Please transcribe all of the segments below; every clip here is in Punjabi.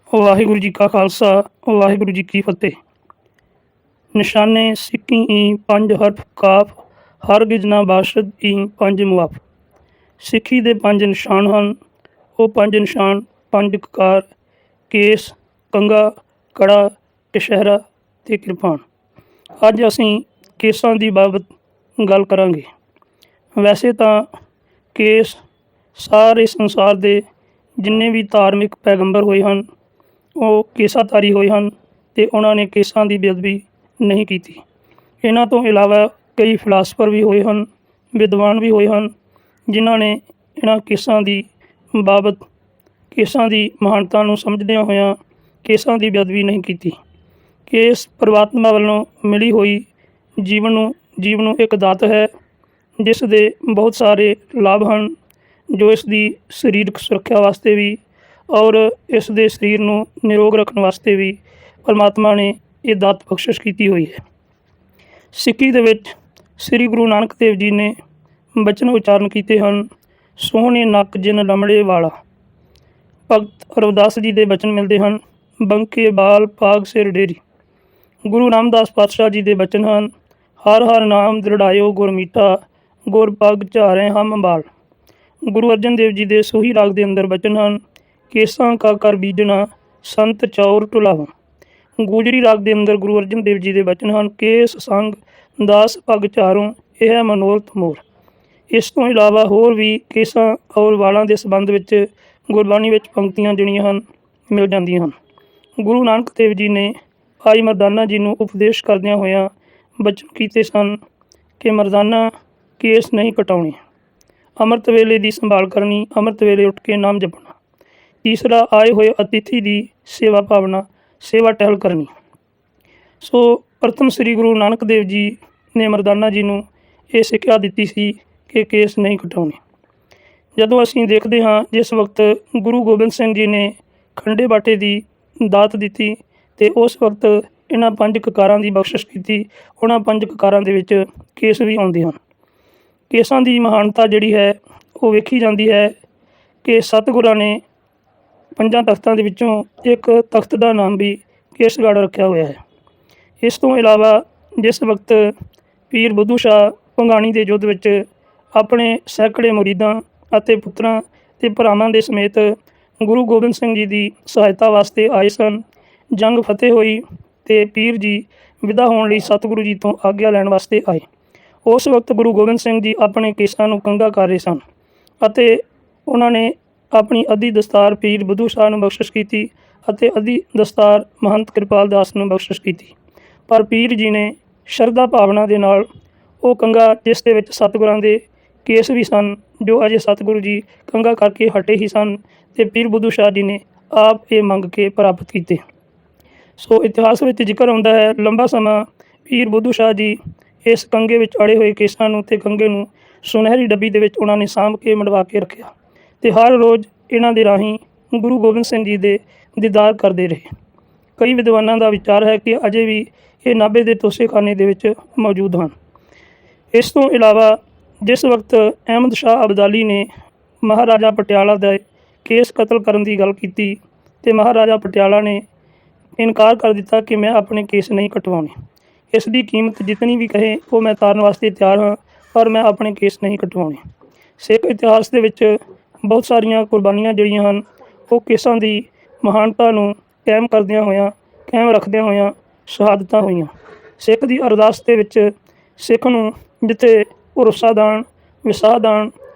ਵਾਹਿਗੁਰੂ ਜੀ ਕਾ ਖਾਲਸਾ ਵਾਹਿਗੁਰੂ ਜੀ ਕੀ ਫਤਿਹ। ਨਿਸ਼ਾਨੇ ਸਿੱਕੀ ਈ ਪੰਜ ਹਰਫ ਕਾਫ, ਹਰਗਿਜ਼ ਨਾ ਬਾਸ਼ਦ ਈ ਪੰਜ ਮੁਆਫ। ਸਿੱਖੀ ਦੇ ਪੰਜ ਨਿਸ਼ਾਨ ਹਨ। ਉਹ ਪੰਜ ਨਿਸ਼ਾਨ ਪੰਜ ਕਕਾਰ, ਕੇਸ, ਕੰਘਾ, ਕੜਾ, ਕਛਹਿਰਾ ਅਤੇ ਕਿਰਪਾਨ। ਅੱਜ ਅਸੀਂ ਕੇਸਾਂ ਦੀ ਬਾਬਤ ਗੱਲ ਕਰਾਂਗੇ। ਵੈਸੇ ਤਾਂ ਕੇਸ ਸਾਰੇ ਸੰਸਾਰ ਦੇ ਜਿੰਨੇ ਵੀ ਧਾਰਮਿਕ ਪੈਗੰਬਰ ਹੋਏ ਹਨ ਉਹ ਕੇਸਾਧਾਰੀ ਹੋਏ ਹਨ ਅਤੇ ਉਹਨਾਂ ਨੇ ਕੇਸਾਂ ਦੀ ਬੇਅਦਬੀ ਨਹੀਂ ਕੀਤੀ। ਇਹਨਾਂ ਤੋਂ ਇਲਾਵਾ ਕਈ ਫਿਲਾਸਫਰ ਵੀ ਹੋਏ ਹਨ, ਵਿਦਵਾਨ ਵੀ ਹੋਏ ਹਨ, ਜਿਨ੍ਹਾਂ ਨੇ ਇਹਨਾਂ ਕੇਸਾਂ ਦੀ ਬਾਬਤ, ਕੇਸਾਂ ਦੀ ਮਹਾਨਤਾ ਨੂੰ ਸਮਝਦਿਆਂ ਹੋਇਆਂ ਕੇਸਾਂ ਦੀ ਬੇਅਦਬੀ ਨਹੀਂ ਕੀਤੀ। ਕੇਸ ਪਰਮਾਤਮਾ ਵੱਲੋਂ ਮਿਲੀ ਹੋਈ ਜੀਵਨ ਨੂੰ ਇੱਕ ਦਾਤ ਹੈ, ਜਿਸ ਦੇ ਬਹੁਤ ਸਾਰੇ ਲਾਭ ਹਨ, ਜੋ ਇਸ ਦੀ ਸਰੀਰਕ ਸੁਰੱਖਿਆ ਵਾਸਤੇ ਵੀ ਔਰ ਇਸ ਦੇ ਸਰੀਰ ਨੂੰ ਨਿਰੋਗ ਰੱਖਣ ਵਾਸਤੇ ਵੀ ਪਰਮਾਤਮਾ ਨੇ ਇਹ ਦਾਤ ਬਖਸ਼ਿਸ਼ ਕੀਤੀ ਹੋਈ ਹੈ। ਸਿੱਖੀ ਦੇ ਵਿੱਚ ਸ੍ਰੀ ਗੁਰੂ ਨਾਨਕ ਦੇਵ ਜੀ ਨੇ ਬਚਨ ਉਚਾਰਨ ਕੀਤੇ ਹਨ, ਸੋਹਣੇ ਨੱਕ ਜਿਨ ਲਮੜੇ ਵਾਲਾ। ਭਗਤ ਰਵਿਦਾਸ ਜੀ ਦੇ ਬਚਨ ਮਿਲਦੇ ਹਨ, ਬੰਕੇ ਬਾਲ ਪਾਗ ਸਿਰ ਡੇਰੀ। ਗੁਰੂ ਰਾਮਦਾਸ ਪਾਤਸ਼ਾਹ ਜੀ ਦੇ ਬਚਨ ਹਨ, ਹਰ ਹਰ ਨਾਮ ਦ੍ਰਿੜਾਇਓ ਗੁਰ ਮੀਠਾ, ਗੁਰ ਪਗ ਝਾਰੇ ਹਮ ਬਾਲ। ਗੁਰੂ ਅਰਜਨ ਦੇਵ ਜੀ ਦੇ ਸੋਹੀ ਰਾਗ ਦੇ ਅੰਦਰ ਬਚਨ ਹਨ, ਕੇਸਾਂ ਕਾ ਕਰ ਬੀਜਣਾ ਸੰਤ ਚੌਰ ਟੁਲਾਵਾ। ਗੂਜਰੀ ਰਾਗ ਦੇ ਅੰਦਰ ਗੁਰੂ ਅਰਜਨ ਦੇਵ ਜੀ ਦੇ ਬਚਨ ਹਨ, ਕੇਸ ਸੰਗ ਦਾਸ ਪਗ ਝਾਰੋਂ ਇਹ ਹੈ ਮਨੋਰਥ ਮੋਰ। ਇਸ ਤੋਂ ਇਲਾਵਾ ਹੋਰ ਵੀ ਕੇਸਾਂ ਔਰ ਵਾਲਾਂ ਦੇ ਸੰਬੰਧ ਵਿੱਚ ਗੁਰਬਾਣੀ ਵਿੱਚ ਪੰਕਤੀਆਂ ਜਿਹੜੀਆਂ ਹਨ ਮਿਲ ਜਾਂਦੀਆਂ ਹਨ। ਗੁਰੂ ਨਾਨਕ ਦੇਵ ਜੀ ਨੇ ਭਾਈ ਮਰਦਾਨਾ ਜੀ ਨੂੰ ਉਪਦੇਸ਼ ਕਰਦਿਆਂ ਹੋਇਆਂ ਬਚਨ ਕੀਤੇ ਸਨ ਕਿ ਮਰਦਾਨਾ ਕੇਸ ਨਹੀਂ ਕਟਾਉਣੇ, ਅੰਮ੍ਰਿਤ ਵੇਲੇ ਦੀ ਸੰਭਾਲ ਕਰਨੀ, ਅੰਮ੍ਰਿਤ ਵੇਲੇ ਉੱਠ ਕੇ ਨਾਮ ਜਪਣਾ। ਤੀਸਰਾ, ਆਏ ਹੋਏ ਅਤਿਥੀ ਦੀ ਸੇਵਾ ਭਾਵਨਾ, ਸੇਵਾ ਟਹਿਲ ਕਰਨੀ। ਸੋ ਪ੍ਰਥਮ ਸ੍ਰੀ ਗੁਰੂ ਨਾਨਕ ਦੇਵ ਜੀ ਨੇ ਮਰਦਾਨਾ ਜੀ ਨੂੰ ਇਹ ਸਿੱਖਿਆ ਦਿੱਤੀ ਸੀ ਕਿ ਕੇਸ ਨਹੀਂ ਕਟਾਉਣੇ। ਜਦੋਂ ਅਸੀਂ ਦੇਖਦੇ ਹਾਂ ਜਿਸ ਵਕਤ ਗੁਰੂ ਗੋਬਿੰਦ ਸਿੰਘ ਜੀ ਨੇ ਖੰਡੇ ਬਾਟੇ ਦੀ ਦਾਤ ਦਿੱਤੀ ਅਤੇ ਉਸ ਵਕਤ ਇਹਨਾਂ ਪੰਜ ਕਕਾਰਾਂ ਦੀ ਬਖਸ਼ਿਸ਼ ਕੀਤੀ, ਉਹਨਾਂ ਪੰਜ ਕਕਾਰਾਂ ਦੇ ਵਿੱਚ ਕੇਸ ਵੀ ਆਉਂਦੇ ਹਨ। ਕੇਸਾਂ ਦੀ ਮਹਾਨਤਾ ਜਿਹੜੀ ਹੈ ਉਹ ਵੇਖੀ ਜਾਂਦੀ ਹੈ ਕਿ ਸਤਿਗੁਰਾਂ ਨੇ ਪੰਜਾਂ ਤਖਤਾਂ ਦੇ ਵਿੱਚੋਂ ਇੱਕ ਤਖਤ ਦਾ ਨਾਮ ਵੀ ਕੇਸਗੜ੍ਹ ਰੱਖਿਆ ਹੋਇਆ ਹੈ। ਇਸ ਤੋਂ ਇਲਾਵਾ ਜਿਸ ਵਕਤ ਪੀਰ ਬੁੱਧੂ ਸ਼ਾਹ ਭੰਗਾਣੀ ਦੇ ਯੁੱਧ ਵਿੱਚ ਆਪਣੇ ਸੈਂਕੜੇ ਮੁਰੀਦਾਂ ਅਤੇ ਪੁੱਤਰਾਂ ਅਤੇ ਭਰਾਵਾਂ ਦੇ ਸਮੇਤ ਗੁਰੂ ਗੋਬਿੰਦ ਸਿੰਘ ਜੀ ਦੀ ਸਹਾਇਤਾ ਵਾਸਤੇ ਆਏ ਸਨ, ਜੰਗ ਫਤਿਹ ਹੋਈ ਅਤੇ ਪੀਰ ਜੀ ਵਿਦਾ ਹੋਣ ਲਈ ਸਤਿਗੁਰੂ ਜੀ ਤੋਂ ਆਗਿਆ ਲੈਣ ਵਾਸਤੇ ਆਏ। ਉਸ ਵਕਤ ਗੁਰੂ ਗੋਬਿੰਦ ਸਿੰਘ ਜੀ ਆਪਣੇ ਕੇਸਾਂ ਨੂੰ ਕੰਘਾ ਕਰ ਰਹੇ ਸਨ ਅਤੇ ਉਹਨਾਂ ਨੇ ਆਪਣੀ ਅੱਧੀ ਦਸਤਾਰ ਪੀਰ ਬੁੱਧੂ ਸ਼ਾਹ ਨੂੰ ਬਖਸ਼ਿਸ਼ ਕੀਤੀ ਅਤੇ ਅੱਧੀ ਦਸਤਾਰ ਮਹੰਤ ਕਿਰਪਾਲ ਦਾਸ ਨੂੰ ਬਖਸ਼ਿਸ਼ ਕੀਤੀ। ਪਰ ਪੀਰ ਜੀ ਨੇ ਸ਼ਰਧਾ ਭਾਵਨਾ ਦੇ ਨਾਲ ਉਹ ਕੰਘਾ, ਜਿਸ ਦੇ ਵਿੱਚ ਸਤਿਗੁਰਾਂ ਦੇ ਕੇਸ ਵੀ ਸਨ, ਜੋ ਅਜੇ ਸਤਿਗੁਰੂ ਜੀ ਕੰਘਾ ਕਰਕੇ ਹਟੇ ਹੀ ਸਨ, ਅਤੇ ਪੀਰ ਬੁੱਧੂ ਸ਼ਾਹ ਜੀ ਨੇ ਆਪ ਇਹ ਮੰਗ ਕੇ ਪ੍ਰਾਪਤ ਕੀਤੇ। ਸੋ ਇਤਿਹਾਸ ਵਿੱਚ ਜ਼ਿਕਰ ਆਉਂਦਾ ਹੈ, ਲੰਬਾ ਸਮਾਂ ਪੀਰ ਬੁੱਧੂ ਸ਼ਾਹ ਜੀ ਇਸ ਕੰਘੇ ਵਿੱਚ ਅੜੇ ਹੋਏ ਕੇਸਾਂ ਨੂੰ ਅਤੇ ਕੰਘੇ ਨੂੰ ਸੁਨਹਿਰੀ ਡੱਬੀ ਦੇ ਵਿੱਚ ਉਹਨਾਂ ਨੇ ਸਾਂਭ ਕੇ ਮੜਵਾ ਕੇ ਰੱਖਿਆ ਅਤੇ ਹਰ ਰੋਜ਼ ਇਹਨਾਂ ਦੇ ਰਾਹੀਂ ਗੁਰੂ ਗੋਬਿੰਦ ਸਿੰਘ ਜੀ ਦੇ ਦੀਦਾਰ ਕਰਦੇ ਰਹੇ। ਕਈ ਵਿਦਵਾਨਾਂ ਦਾ ਵਿਚਾਰ ਹੈ ਕਿ ਅਜੇ ਵੀ ਇਹ ਨਾਭੇ ਦੇ ਤੋਸੇਖਾਨੇ ਦੇ ਵਿੱਚ ਮੌਜੂਦ ਹਨ। ਇਸ ਤੋਂ ਇਲਾਵਾ ਜਿਸ ਵਕਤ ਅਹਿਮਦ ਸ਼ਾਹ ਅਬਦਾਲੀ ਨੇ ਮਹਾਰਾਜਾ ਪਟਿਆਲਾ ਦੇ ਕੇਸ ਕਤਲ ਕਰਨ ਦੀ ਗੱਲ ਕੀਤੀ ਅਤੇ ਮਹਾਰਾਜਾ ਪਟਿਆਲਾ ਨੇ ਇਨਕਾਰ ਕਰ ਦਿੱਤਾ ਕਿ ਮੈਂ ਆਪਣੇ ਕੇਸ ਨਹੀਂ ਕਟਵਾਉਣੇ, ਇਸ ਦੀ ਕੀਮਤ ਜਿਤਨੀ ਵੀ ਕਹੇ ਉਹ ਮੈਂ ਤਾਰਨ ਵਾਸਤੇ ਤਿਆਰ ਹਾਂ, ਪਰ ਮੈਂ ਆਪਣੇ ਕੇਸ ਨਹੀਂ ਕਟਵਾਉਣੇ। ਸਿੱਖ ਇਤਿਹਾਸ ਦੇ ਵਿੱਚ ਬਹੁਤ ਸਾਰੀਆਂ ਕੁਰਬਾਨੀਆਂ ਜਿਹੜੀਆਂ ਹਨ ਉਹ ਕੇਸਾਂ ਦੀ ਮਹਾਨਤਾ ਨੂੰ ਕਾਇਮ ਕਰਦਿਆਂ ਹੋਇਆਂ, ਕਾਇਮ ਰੱਖਦਿਆਂ ਹੋਇਆਂ ਸ਼ਹਾਦਤਾਂ ਹੋਈਆਂ। ਸਿੱਖ ਦੀ ਅਰਦਾਸ ਦੇ ਵਿੱਚ ਸਿੱਖ ਨੂੰ ਜਿੱਥੇ ਭਰੋਸਾ ਦਾਨ, ਵਿਸਾਹ ਦਾਨ,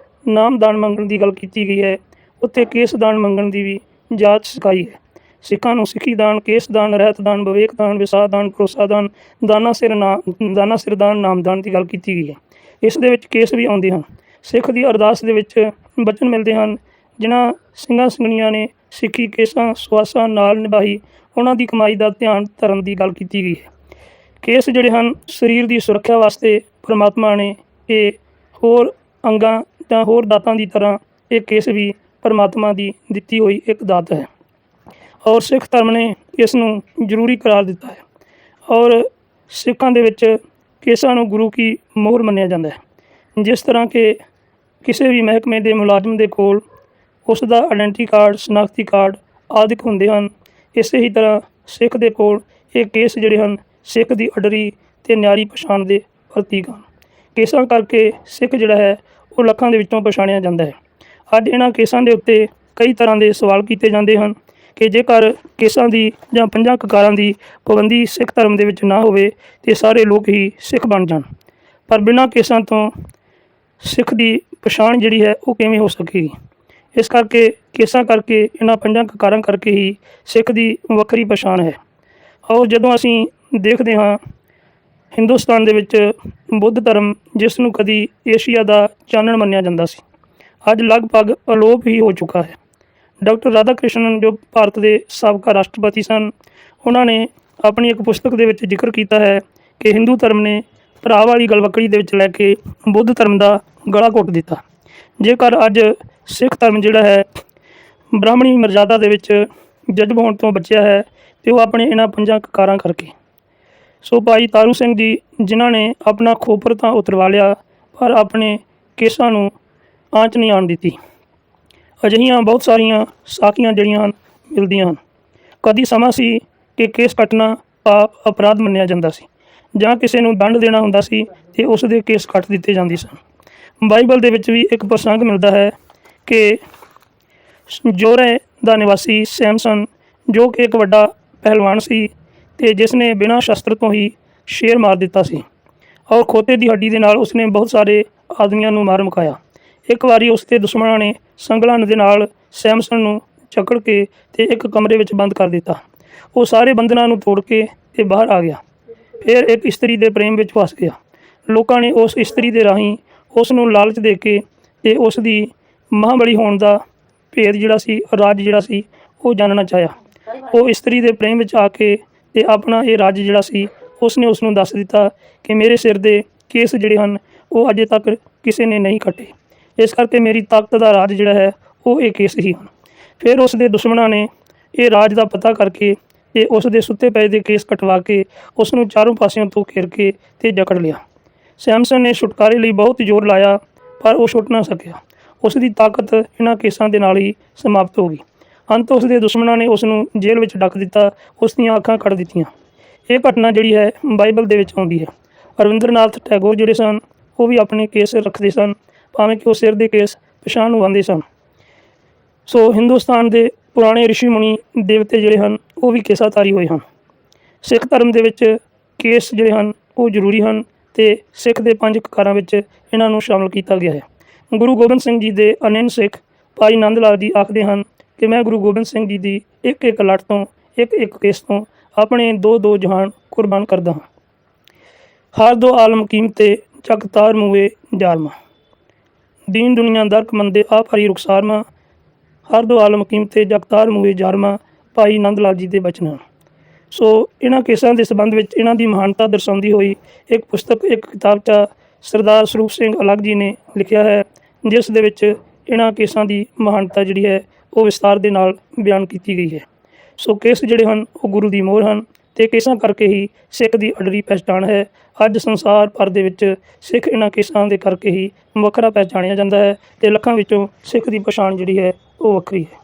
ਨਾਮ ਦਾਨ ਮੰਗਣ ਦੀ ਗੱਲ ਕੀਤੀ ਗਈ ਹੈ, ਉੱਥੇ ਕੇਸ ਦਾਨ ਮੰਗਣ ਦੀ ਵੀ ਜਾਚ ਸਿਖਾਈ ਹੈ। ਸਿੱਖਾਂ ਨੂੰ ਸਿੱਖੀ ਦਾਨ, ਕੇਸ ਦਾਨ, ਰਹਿਤ ਦਾਨ, ਵਿਵੇਕ ਦਾਨ, ਵਿਸਾਹ ਦਾਨ, ਭਰੋਸਾ ਦਾਨ, ਦਾਨਾ ਸਿਰ ਦਾਨ, ਨਾਮ ਦਾਨ ਦੀ ਗੱਲ ਕੀਤੀ ਗਈ ਹੈ। ਇਸ ਦੇ ਵਿੱਚ ਕੇਸ ਵੀ ਆਉਂਦੇ ਹਨ। ਸਿੱਖ ਦੀ ਅਰਦਾਸ ਦੇ ਵਿੱਚ ਬਚਨ ਮਿਲਦੇ ਹਨ, ਜਿਨ੍ਹਾਂ ਸਿੰਘਾਂ ਸਿੰਘਣੀਆਂ ਨੇ ਸਿੱਖੀ ਕੇਸਾਂ ਸੁਆਸਾਂ ਨਾਲ ਨਿਭਾਈ, ਉਹਨਾਂ ਦੀ ਕਮਾਈ ਦਾ ਧਿਆਨ ਧਰਨ ਦੀ ਗੱਲ ਕੀਤੀ ਗਈ ਹੈ। ਕੇਸ ਜਿਹੜੇ ਹਨ ਸਰੀਰ ਦੀ ਸੁਰੱਖਿਆ ਵਾਸਤੇ ਪਰਮਾਤਮਾ ਨੇ ਇਹ ਹੋਰ ਅੰਗਾਂ ਜਾਂ ਹੋਰ ਦਾਤਾਂ ਦੀ ਤਰ੍ਹਾਂ ਇਹ ਕੇਸ ਵੀ ਪਰਮਾਤਮਾ ਦੀ ਦਿੱਤੀ ਹੋਈ ਇੱਕ ਦਾਤ ਹੈ ਔਰ ਸਿੱਖ ਧਰਮ ਨੇ ਇਸ ਨੂੰ ਜ਼ਰੂਰੀ ਕਰਾਰ ਦਿੱਤਾ ਹੈ ਔਰ ਸਿੱਖਾਂ ਦੇ ਵਿੱਚ ਕੇਸਾਂ ਨੂੰ ਗੁਰੂ ਕੀ ਮੋਹਰ ਮੰਨਿਆ ਜਾਂਦਾ ਹੈ। ਜਿਸ ਤਰ੍ਹਾਂ ਕਿ ਕਿਸੇ ਵੀ ਮਹਿਕਮੇ ਦੇ ਮੁਲਾਜ਼ਮ ਦੇ ਕੋਲ ਉਸ ਦਾ ਆਇਡੈਂਟੀ ਕਾਰਡ, ਸ਼ਨਾਖਤੀ ਕਾਰਡ ਆਦਿਕ ਹੁੰਦੇ ਹਨ, ਇਸੇ ਹੀ ਤਰ੍ਹਾਂ ਸਿੱਖ ਦੇ ਕੋਲ ਇਹ ਕੇਸ ਜਿਹੜੇ ਹਨ ਸਿੱਖ ਦੀ ਅਡਰੀ ਅਤੇ ਨਿਆਰੀ ਪਛਾਣ ਦੇ ਪ੍ਰਤੀਕ ਹਨ। ਕੇਸਾਂ ਕਰਕੇ ਸਿੱਖ ਜਿਹੜਾ ਹੈ ਉਹ ਲੱਖਾਂ ਦੇ ਵਿੱਚੋਂ ਪਛਾਣਿਆ ਜਾਂਦਾ ਹੈ। ਅੱਜ ਇਹਨਾਂ ਕੇਸਾਂ ਦੇ ਉੱਤੇ ਕਈ ਤਰ੍ਹਾਂ ਦੇ ਸਵਾਲ ਕੀਤੇ ਜਾਂਦੇ ਹਨ ਕਿ ਜੇਕਰ ਕੇਸਾਂ ਦੀ ਜਾਂ ਪੰਜਾਂ ਕਕਾਰਾਂ ਦੀ ਪਾਬੰਦੀ ਸਿੱਖ ਧਰਮ ਦੇ ਵਿੱਚ ਨਾ ਹੋਵੇ ਤਾਂ ਸਾਰੇ ਲੋਕ ਹੀ ਸਿੱਖ ਬਣ ਜਾਣ, ਪਰ ਬਿਨਾਂ ਕੇਸਾਂ ਤੋਂ ਸਿੱਖ ਦੀ ਪਛਾਣ ਜਿਹੜੀ ਹੈ ਉਹ ਕਿਵੇਂ ਹੋ ਸਕੇਗੀ। ਇਸ ਕਰਕੇ ਕੇਸਾਂ ਕਰਕੇ ਇਹਨਾਂ ਪੰਜਾਂ ਕਕਾਰਾਂ ਕਰਕੇ ਹੀ ਸਿੱਖ ਦੀ ਵੱਖਰੀ ਪਛਾਣ ਹੈ। ਔਰ ਜਦੋਂ ਅਸੀਂ ਦੇਖਦੇ ਹਾਂ ਹਿੰਦੁਸਤਾਨ ਦੇ ਵਿੱਚ ਬੁੱਧ ਧਰਮ, ਜਿਸ ਨੂੰ ਕਦੀ ਏਸ਼ੀਆ ਦਾ ਚਾਨਣ ਮੰਨਿਆ ਜਾਂਦਾ ਸੀ, ਅੱਜ ਲਗਭਗ ਅਲੋਪ ਹੀ ਹੋ ਚੁੱਕਾ ਹੈ। ਡਾਕਟਰ ਰਾਧਾ ਕ੍ਰਿਸ਼ਨਨ ਜੋ ਭਾਰਤ ਦੇ ਸਾਬਕਾ ਰਾਸ਼ਟਰਪਤੀ ਸਨ, ਉਹਨਾਂ ਨੇ ਆਪਣੀ ਇੱਕ ਪੁਸਤਕ ਦੇ ਵਿੱਚ ਜ਼ਿਕਰ ਕੀਤਾ ਹੈ ਕਿ ਹਿੰਦੂ ਧਰਮ ਨੇ ਭਰਾ ਵਾਲੀ ਗਲਵੱਕੜੀ ਦੇ ਵਿੱਚ ਲੈ ਕੇ ਬੁੱਧ ਧਰਮ ਦਾ ਗਲਾ ਘੁੱਟ ਦਿੱਤਾ। ਜੇਕਰ ਅੱਜ ਸਿੱਖ ਧਰਮ ਜਿਹੜਾ ਹੈ ਬ੍ਰਾਹਮਣੀ ਮਰਜ਼ਾਦਾ ਦੇ ਵਿੱਚ ਜਜ਼ਬ ਹੋਣ ਤੋਂ ਬਚਿਆ ਹੈ ਅਤੇ ਉਹ ਆਪਣੇ ਇਹਨਾਂ ਪੰਜਾਂ ਕਕਾਰਾਂ ਕਰਕੇ। ਸੋ ਭਾਈ ਤਾਰੂ ਸਿੰਘ ਜੀ, ਜਿਨ੍ਹਾਂ ਨੇ ਆਪਣਾ ਖੋਪਰ ਤਾਂ ਉਤਰਵਾ ਲਿਆ ਪਰ ਆਪਣੇ ਕੇਸਾਂ ਨੂੰ ਆਂਚ ਨਹੀਂ ਆਉਣ ਦਿੱਤੀ। ਅਜਿਹੀਆਂ ਬਹੁਤ ਸਾਰੀਆਂ ਸਾਖੀਆਂ ਜਿਹੜੀਆਂ ਹਨ ਮਿਲਦੀਆਂ ਹਨ। ਕਦੀ ਸਮਾਂ ਸੀ ਕਿ ਕੇਸ ਕੱਟਣਾ ਪਾਪ ਅਪਰਾਧ ਮੰਨਿਆ ਜਾਂਦਾ ਸੀ, ਜਾਂ ਕਿਸੇ ਨੂੰ ਦੰਡ ਦੇਣਾ ਹੁੰਦਾ ਸੀ ਅਤੇ ਉਸ ਦੇ ਕੇਸ ਕੱਟ ਦਿੱਤੇ ਜਾਂਦੇ ਸਨ। ਬਾਈਬਲ ਦੇ ਵਿੱਚ ਵੀ ਇੱਕ ਪ੍ਰਸੰਗ ਮਿਲਦਾ ਹੈ ਕਿ ਜੋਰੇ ਦਾ ਨਿਵਾਸੀ ਸੈਮਸਨ, ਜੋ ਕਿ ਇੱਕ ਵੱਡਾ ਪਹਿਲਵਾਨ ਸੀ ਅਤੇ ਜਿਸ ਨੇ ਬਿਨਾਂ ਸ਼ਸਤਰ ਤੋਂ ਹੀ ਸ਼ੇਰ ਮਾਰ ਦਿੱਤਾ ਸੀ, ਔਰ ਖੋਤੇ ਦੀ ਹੱਡੀ ਦੇ ਨਾਲ ਉਸਨੇ ਬਹੁਤ ਸਾਰੇ ਆਦਮੀਆਂ ਨੂੰ ਮਾਰ ਮੁਕਾਇਆ। ਇੱਕ ਵਾਰੀ ਉਸ ਦੇ ਦੁਸ਼ਮਣਾਂ ਨੇ ਸੰਗਲਾਂ ਦੇ ਨਾਲ ਸੈਮਸਨ ਨੂੰ ਜਕੜ ਕੇ ਅਤੇ ਇੱਕ ਕਮਰੇ ਵਿੱਚ ਬੰਦ ਕਰ ਦਿੱਤਾ। ਉਹ ਸਾਰੇ ਬੰਧਨਾਂ ਨੂੰ ਤੋੜ ਕੇ ਅਤੇ ਬਾਹਰ ਆ ਗਿਆ। ਫਿਰ ਇੱਕ ਇਸਤਰੀ ਦੇ ਪ੍ਰੇਮ ਵਿੱਚ ਫਸ ਗਿਆ। ਲੋਕਾਂ ਨੇ ਉਸ ਇਸਤਰੀ ਦੇ ਰਾਹੀਂ ਉਸ ਨੂੰ ਲਾਲਚ ਦੇ ਕੇ ਅਤੇ ਉਸ ਦੀ ਮਹਾਂਬਲੀ ਹੋਣ ਦਾ ਭੇਦ ਜਿਹੜਾ ਸੀ, ਰਾਜ ਜਿਹੜਾ ਸੀ, ਉਹ ਜਾਣਨਾ ਚਾਹਿਆ। ਉਹ ਇਸਤਰੀ ਦੇ ਪ੍ਰੇਮ ਵਿੱਚ ਆ ਕੇ ਅਤੇ ਆਪਣਾ ਇਹ ਰਾਜ ਜਿਹੜਾ ਸੀ ਉਸਨੇ ਉਸ ਨੂੰ ਦੱਸ ਦਿੱਤਾ ਕਿ ਮੇਰੇ ਸਿਰ ਦੇ ਕੇਸ ਜਿਹੜੇ ਹਨ ਉਹ ਅਜੇ ਤੱਕ ਕਿਸੇ ਨੇ ਨਹੀਂ ਕੱਟੇ, ਇਸ ਕਰਕੇ ਮੇਰੀ ਤਾਕਤ ਦਾ ਰਾਜ ਜਿਹੜਾ ਹੈ ਉਹ ਇਹ ਕੇਸ ਹੀ ਹਨ। ਫਿਰ ਉਸ ਦੇ ਦੁਸ਼ਮਣਾਂ ਨੇ ਇਹ ਰਾਜ ਦਾ ਪਤਾ ਕਰਕੇ ਅਤੇ ਉਸ ਦੇ ਸੁੱਤੇ ਪਏ ਦੇ ਕੇਸ ਕਟਵਾ ਕੇ ਉਸ ਨੂੰ ਚਾਰੋਂ ਪਾਸਿਓਂ ਤੋਂ ਘੇਰ ਕੇ ਅਤੇ ਜਕੜ ਲਿਆ। ਸੈਮਸਨ ਨੇ ਛੁਟਕਾਰੇ ਲਈ ਬਹੁਤ ਜ਼ੋਰ ਲਾਇਆ ਪਰ ਉਹ ਛੁੱਟ ਨਾ ਸਕਿਆ। ਉਸ ਦੀ ਤਾਕਤ ਇਹਨਾਂ ਕੇਸਾਂ ਦੇ ਨਾਲ ਹੀ ਸਮਾਪਤ ਹੋ ਗਈ। ਅੰਤ ਉਸ ਦੇ ਦੁਸ਼ਮਣਾਂ ਨੇ ਉਸ ਨੂੰ ਜੇਲ੍ਹ ਵਿੱਚ ਡੱਕ ਦਿੱਤਾ, ਉਸ ਦੀਆਂ ਅੱਖਾਂ ਕੱਢ ਦਿੱਤੀਆਂ। ਇਹ ਘਟਨਾ ਜਿਹੜੀ ਹੈ ਬਾਈਬਲ ਦੇ ਵਿੱਚ ਆਉਂਦੀ ਹੈ। ਰਵਿੰਦਰਨਾਥ ਟੈਗੋਰ ਜਿਹੜੇ ਸਨ ਉਹ ਵੀ ਆਪਣੇ ਕੇਸ ਰੱਖਦੇ ਸਨ, ਭਾਵੇਂ ਕਿ ਉਹ ਸਿਰ ਦੇ ਕੇਸ ਪਛਾਣ ਨੂੰ ਆਉਂਦੇ ਸਨ। ਸੋ ਹਿੰਦੁਸਤਾਨ ਦੇ ਪੁਰਾਣੇ ਰਿਸ਼ੀ ਮੁਨੀ ਦੇਵਤੇ ਜਿਹੜੇ ਹਨ ਉਹ ਵੀ ਕੇਸਾਧਾਰੀ ਹੋਏ ਹਨ। ਸਿੱਖ ਧਰਮ ਦੇ ਵਿੱਚ ਕੇਸ ਜਿਹੜੇ ਹਨ ਉਹ ਜ਼ਰੂਰੀ ਹਨ ਅਤੇ ਸਿੱਖ ਦੇ ਪੰਜ ਕਕਾਰਾਂ ਵਿੱਚ ਇਹਨਾਂ ਨੂੰ ਸ਼ਾਮਲ ਕੀਤਾ ਗਿਆ ਹੈ। ਗੁਰੂ ਗੋਬਿੰਦ ਸਿੰਘ ਜੀ ਦੇ ਅਨੰਨ ਸਿੱਖ ਭਾਈ ਨੰਦ ਲਾਲ ਜੀ ਆਖਦੇ ਹਨ ਕਿ ਮੈਂ ਗੁਰੂ ਗੋਬਿੰਦ ਸਿੰਘ ਜੀ ਦੀ ਇੱਕ ਇੱਕ ਲੱਟ ਤੋਂ ਇੱਕ ਇੱਕ ਕੇਸ ਤੋਂ ਆਪਣੇ ਦੋ ਦੋ ਜਹਾਨ ਕੁਰਬਾਨ ਕਰਦਾ ਹਾਂ। ਹਰ ਦੋ ਆਲਮ ਕੀਮਤੇ ਜਗ ਤਾਰ ਮੂਏ ਜਾਲਮਾ, ਦੀਨ ਦੁਨੀਆ ਦਰਕ ਮੰਦੇ ਆਪ ਹਰੀ ਰੁਖਸਾਰਮਾ, ਹਰ ਦੋ ਆਲਮ ਕੀਮਤੇ ਜਗ ਤਾਰ ਮੂਏ ਜਾਲਮਾ, ਭਾਈ ਨੰਦ ਲਾਲ ਜੀ ਦੇ ਬਚਨ ਹਨ। ਸੋ ਇਹਨਾਂ ਕੇਸਾਂ ਦੇ ਸੰਬੰਧ ਵਿੱਚ ਇਹਨਾਂ ਦੀ ਮਹਾਨਤਾ ਦਰਸਾਉਂਦੀ ਹੋਈ ਇੱਕ ਪੁਸਤਕ, ਇੱਕ ਕਿਤਾਬਚਾ ਸਰਦਾਰ ਸਰੂਪ ਸਿੰਘ ਅਲੱਗ ਜੀ ਨੇ ਲਿਖਿਆ ਹੈ, ਜਿਸ ਦੇ ਵਿੱਚ ਇਹਨਾਂ ਕੇਸਾਂ ਦੀ ਮਹਾਨਤਾ ਜਿਹੜੀ ਹੈ ਉਹ ਵਿਸਤਾਰ ਦੇ ਨਾਲ ਬਿਆਨ ਕੀਤੀ ਗਈ ਹੈ। ਸੋ ਕੇਸ ਜਿਹੜੇ ਹਨ ਉਹ ਗੁਰੂ ਦੀ ਮੋਹਰ ਹਨ ਅਤੇ ਕੇਸਾਂ ਕਰਕੇ ਹੀ ਸਿੱਖ ਦੀ ਅਡਰੀ ਪਹਿਚਾਣ ਹੈ। ਅੱਜ ਸੰਸਾਰ ਭਰ ਦੇ ਵਿੱਚ ਸਿੱਖ ਇਹਨਾਂ ਕੇਸਾਂ ਦੇ ਕਰਕੇ ਹੀ ਵੱਖਰਾ ਪਹਿਚਾਣਿਆ ਜਾਂਦਾ ਹੈ ਅਤੇ ਲੱਖਾਂ ਵਿੱਚੋਂ ਸਿੱਖ ਦੀ ਪਛਾਣ ਜਿਹੜੀ ਹੈ ਉਹ ਵੱਖਰੀ ਹੈ।